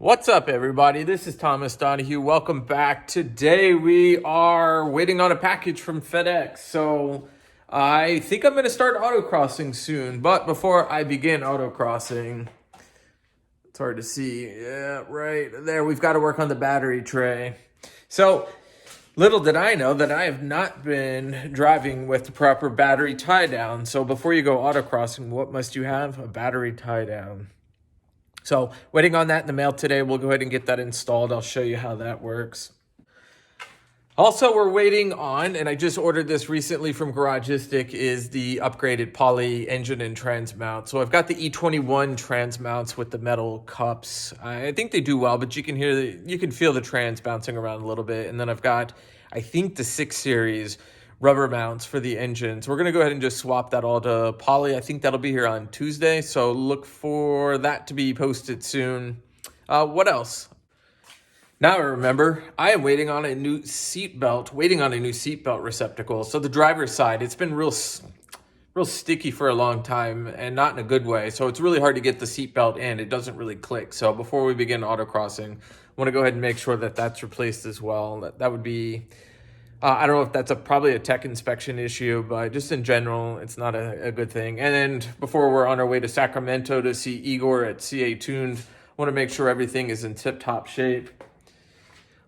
What's up, everybody? This is Thomas Donahue. Welcome back. Today we are waiting on a package from FedEx. So I think I'm going to start autocrossing soon. But before I begin autocrossing, it's hard to see. Yeah, right there. We've got to work on the battery tray. So little did I know that I have not been driving with the proper battery tie down. So before you go autocrossing, what must you have? A battery tie down. So waiting on that in the mail today. We'll go ahead and get that installed. I'll show you how that works. Also, we're waiting on, and I just ordered this recently from Garagistic, is the upgraded poly engine and trans mount. So I've got the E21 trans mounts with the metal cups. I think they do well, but you can feel the trans bouncing around a little bit. And then I've got, I think, the 6 Series rubber mounts for the engines. We're going to go ahead and just swap that all to poly. I think that'll be here on Tuesday, so look for that to be posted soon. What else? Now I remember, I am waiting on a new seat belt receptacle. So the driver's side, it's been real sticky for a long time and not in a good way. So it's really hard to get the seat belt in. It doesn't really click. So before we begin autocrossing, I want to go ahead and make sure that that's replaced as well. That would be... I don't know if that's probably a tech inspection issue, but just in general, it's not a good thing. And then before we're on our way to Sacramento to see Igor at CA Tuned, I want to make sure everything is in tip-top shape.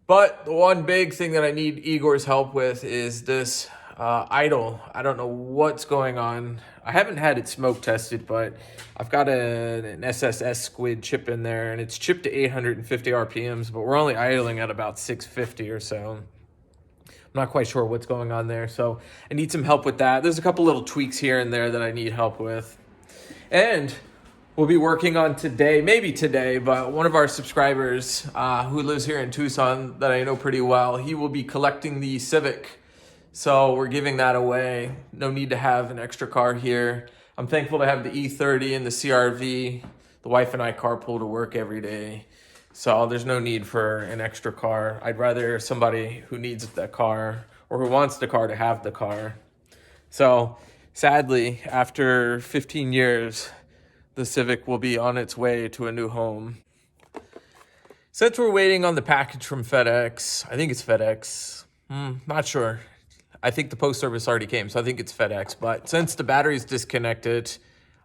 But the one big thing that I need Igor's help with is this idle. I don't know what's going on. I haven't had it smoke tested, but I've got an SSS squid chip in there, and it's chipped to 850 RPMs, but we're only idling at about 650 or so. I'm not quite sure what's going on there, so I need some help with that. There's a couple little tweaks here and there that I need help with. And we'll be working on today, maybe today, but one of our subscribers who lives here in Tucson that I know pretty well, he will be collecting the Civic. So we're giving that away. No need to have an extra car here. I'm thankful to have the E30 and the CRV. The wife and I carpool to work every day. So there's no need for an extra car. I'd rather somebody who needs the car or who wants the car to have the car. So sadly, after 15 years, the Civic will be on its way to a new home. Since we're waiting on the package from FedEx, I think it's FedEx. Not sure. I think the post service already came, so I think it's FedEx. But since the battery's disconnected,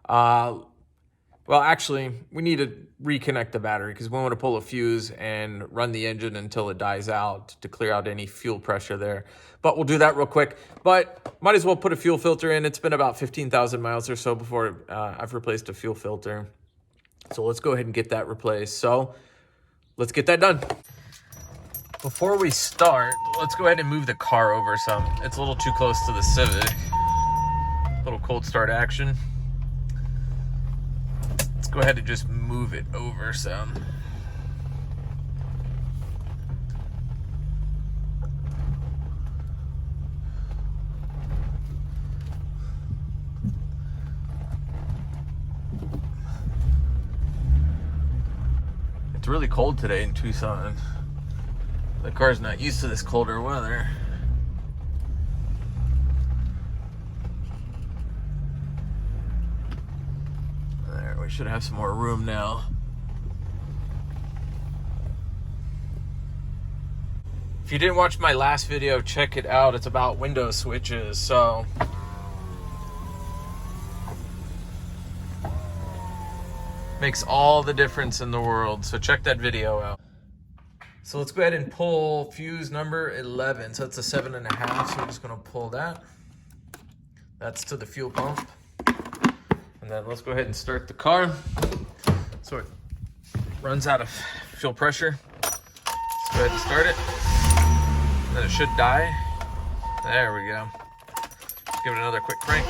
well, actually, we need to reconnect the battery because we want to pull a fuse and run the engine until it dies out to clear out any fuel pressure there. But we'll do that real quick. But might as well put a fuel filter in. It's been about 15,000 miles or so before I've replaced a fuel filter. So let's go ahead and get that replaced. So let's get that done. Before we start, let's go ahead and move the car over some. It's a little too close to the Civic. A little cold start action. Go ahead and just move it over some. It's really cold today in Tucson. The car's not used to this colder weather. We should have some more room now. If you didn't watch my last video, check it out. It's about window switches. So makes all the difference in the world. So check that video out. So let's go ahead and pull fuse number 11. So it's a 7.5. So we're just gonna pull that. That's to the fuel pump. And then let's go ahead and start the car. So it runs out of fuel pressure. Let's go ahead and start it. Then it should die. There we go. Let's give it another quick crank.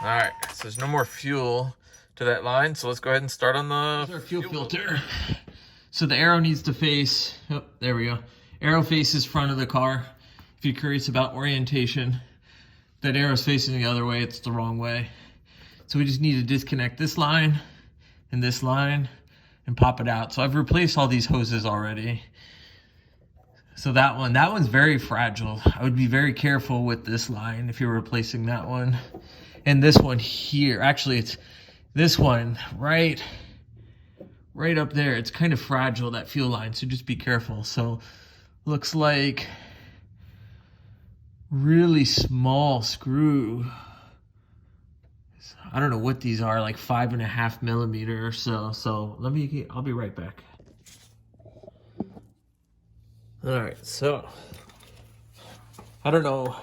All right, so there's no more fuel to that line. So let's go ahead and start on the fuel filter. So the arrow needs to face, oh, there we go. Arrow faces front of the car. If you're curious about orientation, that arrow's facing the other way, it's the wrong way. So we just need to disconnect this line and this line and pop it out. So I've replaced all these hoses already. So that one's very fragile. I would be very careful with this line if you're replacing that one. And this one here, actually it's this one right right up there. It's kind of fragile, that fuel line, so just be careful. So looks like really small screw. I don't know what these are, like 5.5 millimeter or so. So I'll be right back. All right, so I don't know.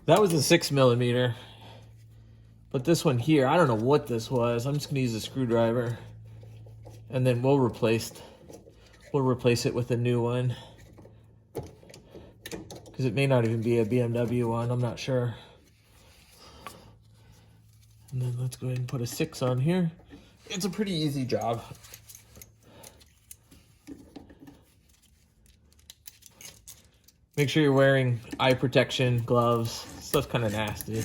That was a 6 millimeter, but this one here, I don't know what this was. I'm just gonna use a screwdriver, and then we'll replace it with a new one, because it may not even be a BMW one. I'm not sure. And then let's go ahead and put a 6 on here. It's a pretty easy job. Make sure you're wearing eye protection, gloves. Stuff's kind of nasty.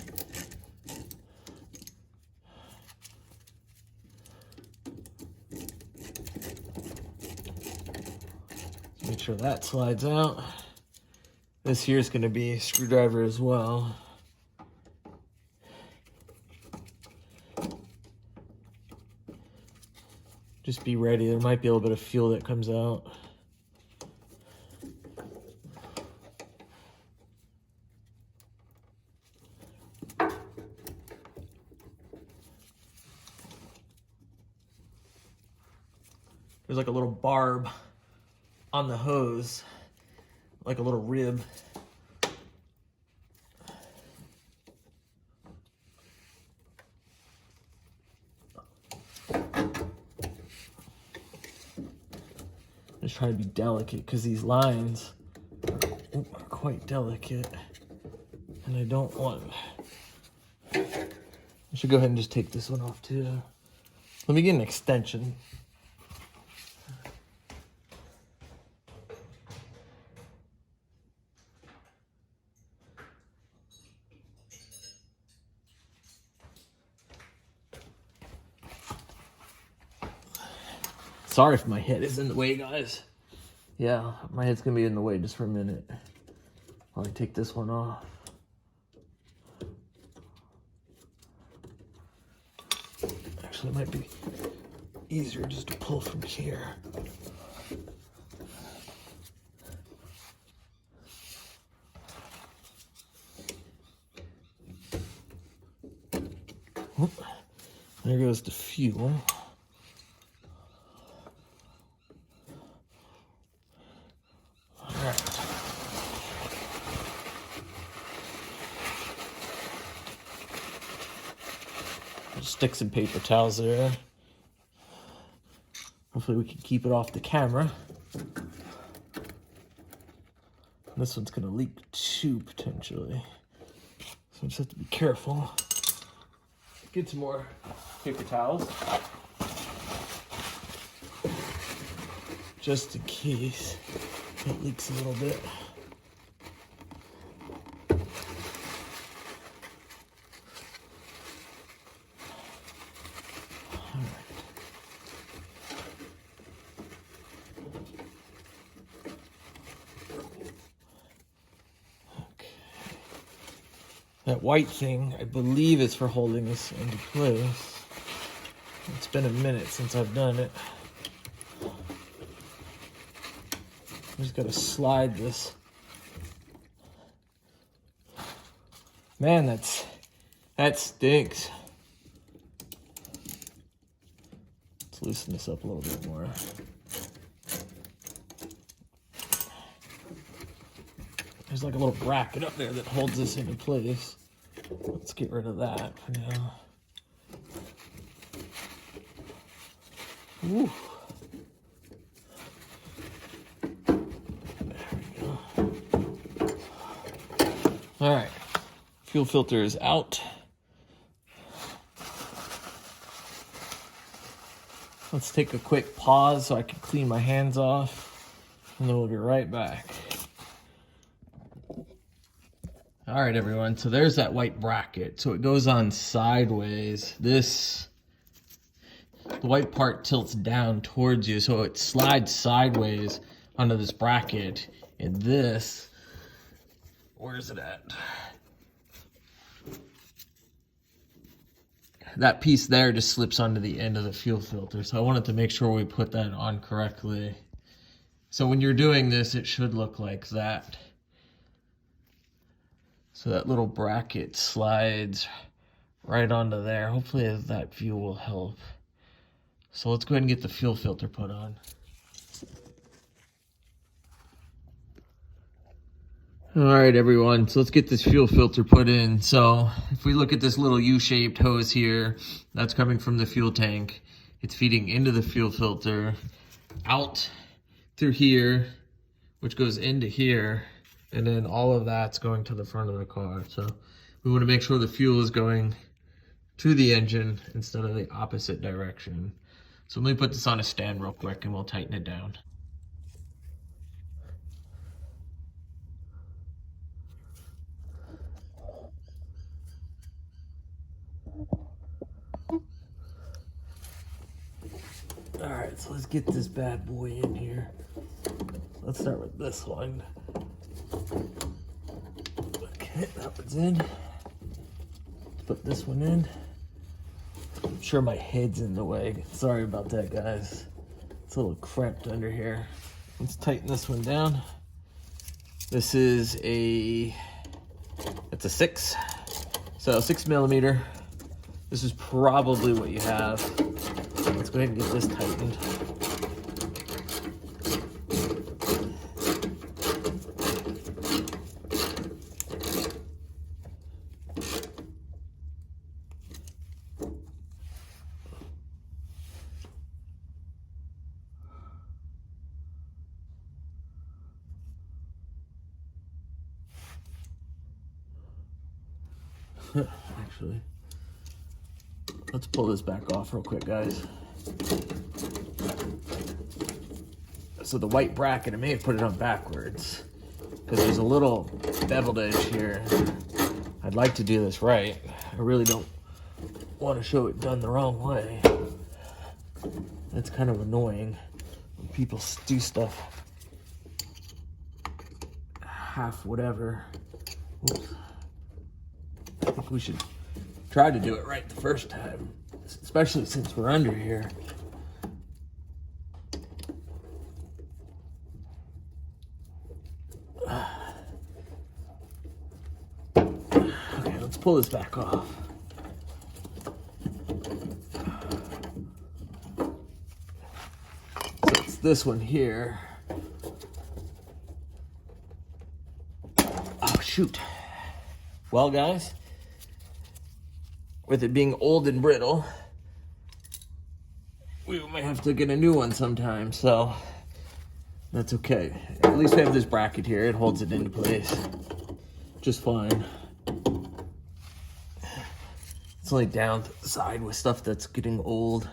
Make sure that slides out. This here is going to be a screwdriver as well. Just be ready. There might be a little bit of fuel that comes out. There's like a little barb on the hose, like a little rib. Just try to be delicate, because these lines are quite delicate, and I don't want. I should go ahead and just take this one off too. Let me get an extension. Sorry if my head is in the way, guys. Yeah, my head's gonna be in the way just for a minute while I take this one off. Actually, it might be easier just to pull from here. Whoop. There goes the fuel. Stick some paper towels there. Hopefully we can keep it off the camera. This one's gonna leak too, potentially. So I just have to be careful. Get some more paper towels. Just in case it leaks a little bit. That white thing, I believe, is for holding this into place. It's been a minute since I've done it. I just gotta slide this. Man, that stinks. Let's loosen this up a little bit more. There's like a little bracket up there that holds this into place. Let's get rid of that for now. Woo. There we go. All right, fuel filter is out. Let's take a quick pause so I can clean my hands off, and then we'll be right back. All right, everyone, so there's that white bracket. So it goes on sideways. The white part tilts down towards you, so it slides sideways onto this bracket. And this, where is it at? that piece there just slips onto the end of the fuel filter. So I wanted to make sure we put that on correctly. So when you're doing this, it should look like that. So that little bracket slides right onto there. Hopefully that view will help. So let's go ahead and get the fuel filter put on. All right, everyone, so let's get this fuel filter put in. So if we look at this little U-shaped hose here, that's coming from the fuel tank. It's feeding into the fuel filter, out through here, which goes into here, and then all of that's going to the front of the car. So we want to make sure the fuel is going to the engine instead of the opposite direction. So let me put this on a stand real quick and we'll tighten it down. All right, so let's get this bad boy in here. Let's start with this one. Okay, that one's in. Let's put this one in. I'm sure my head's in the way. Sorry about that, guys. It's a little cramped under here. Let's tighten this one down. This is it's a 6. So 6mm. This is probably what you have. Let's go ahead and get this tightened. Actually, let's pull this back off real quick, guys. So the white bracket, I may have put it on backwards because there's a little beveled edge here. I'd like to do this right. I really don't want to show it done the wrong way. That's kind of annoying when people do stuff half whatever. Oops. I think we should try to do it right the first time, especially since we're under here. Okay, let's pull this back off. So it's this one here. Oh, shoot. Well, guys, with it being old and brittle, we might have to get a new one sometime, so that's okay. At least we have this bracket here. It holds it into place just fine. It's only down to the side with stuff that's getting old.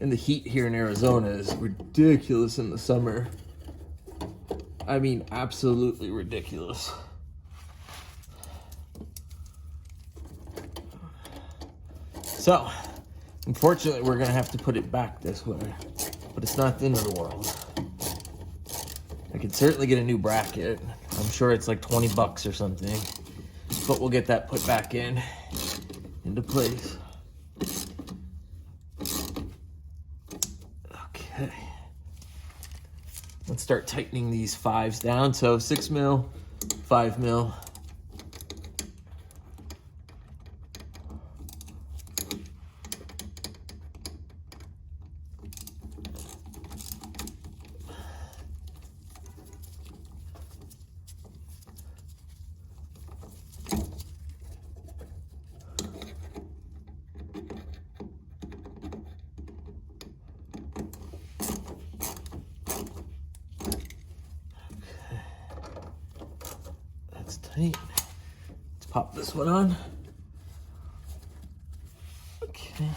And the heat here in Arizona is ridiculous in the summer. I mean, absolutely ridiculous. So, unfortunately, we're gonna have to put it back this way, but it's not the end of the world. I could certainly get a new bracket. I'm sure it's like 20 bucks or something, but we'll get that put back into place. Okay. Let's start tightening these 5s down. So 6mm, 5mm. Tight. Let's pop this one on. Okay.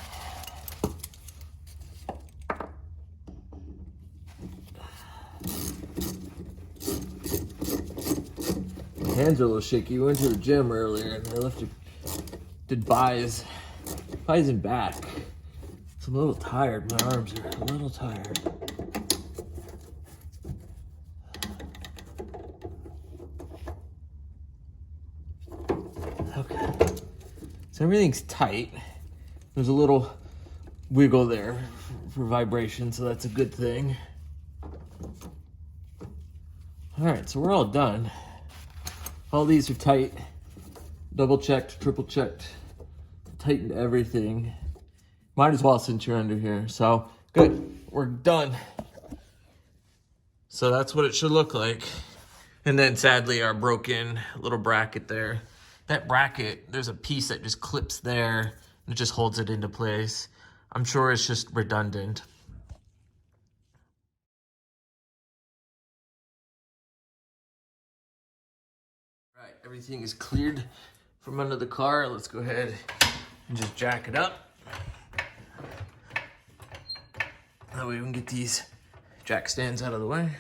My hands are a little shaky. We went to the gym earlier and I did buys and back. So I'm a little tired. My arms are a little tired. Okay. So everything's tight. There's a little wiggle there for vibration, so that's a good thing. All right, so we're all done. All these are tight. Double checked, triple checked, tightened everything. Might as well since you're under here. So good, we're done. So that's what it should look like. And then sadly our broken little bracket there. That bracket, there's a piece that just clips there and it just holds it into place. I'm sure it's just redundant. All right, everything is cleared from under the car. Let's go ahead and just jack it up. That way we can get these jack stands out of the way.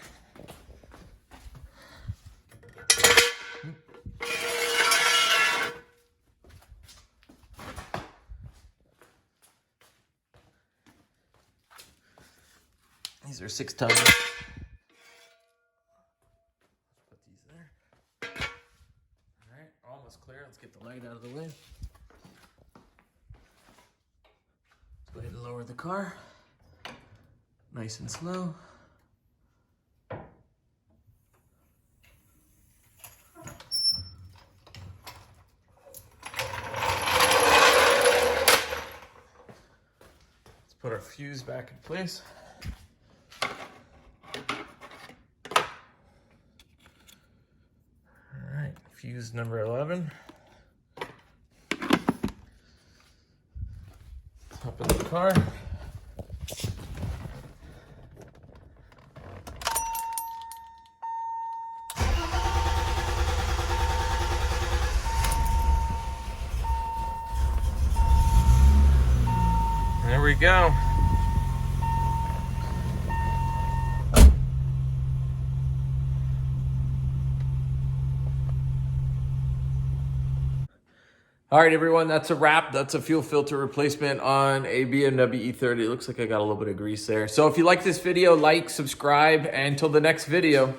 These are 6 tons. Put these there. All right, almost clear. Let's get the light out of the way. Let's go ahead and lower the car. Nice and slow. Let's put our fuse back in place. Fuse number 11. Hop in the car. There we go. All right, everyone, that's a wrap. That's a fuel filter replacement on a BMW E30. It looks like I got a little bit of grease there. So if you like this video, like, subscribe, and until the next video.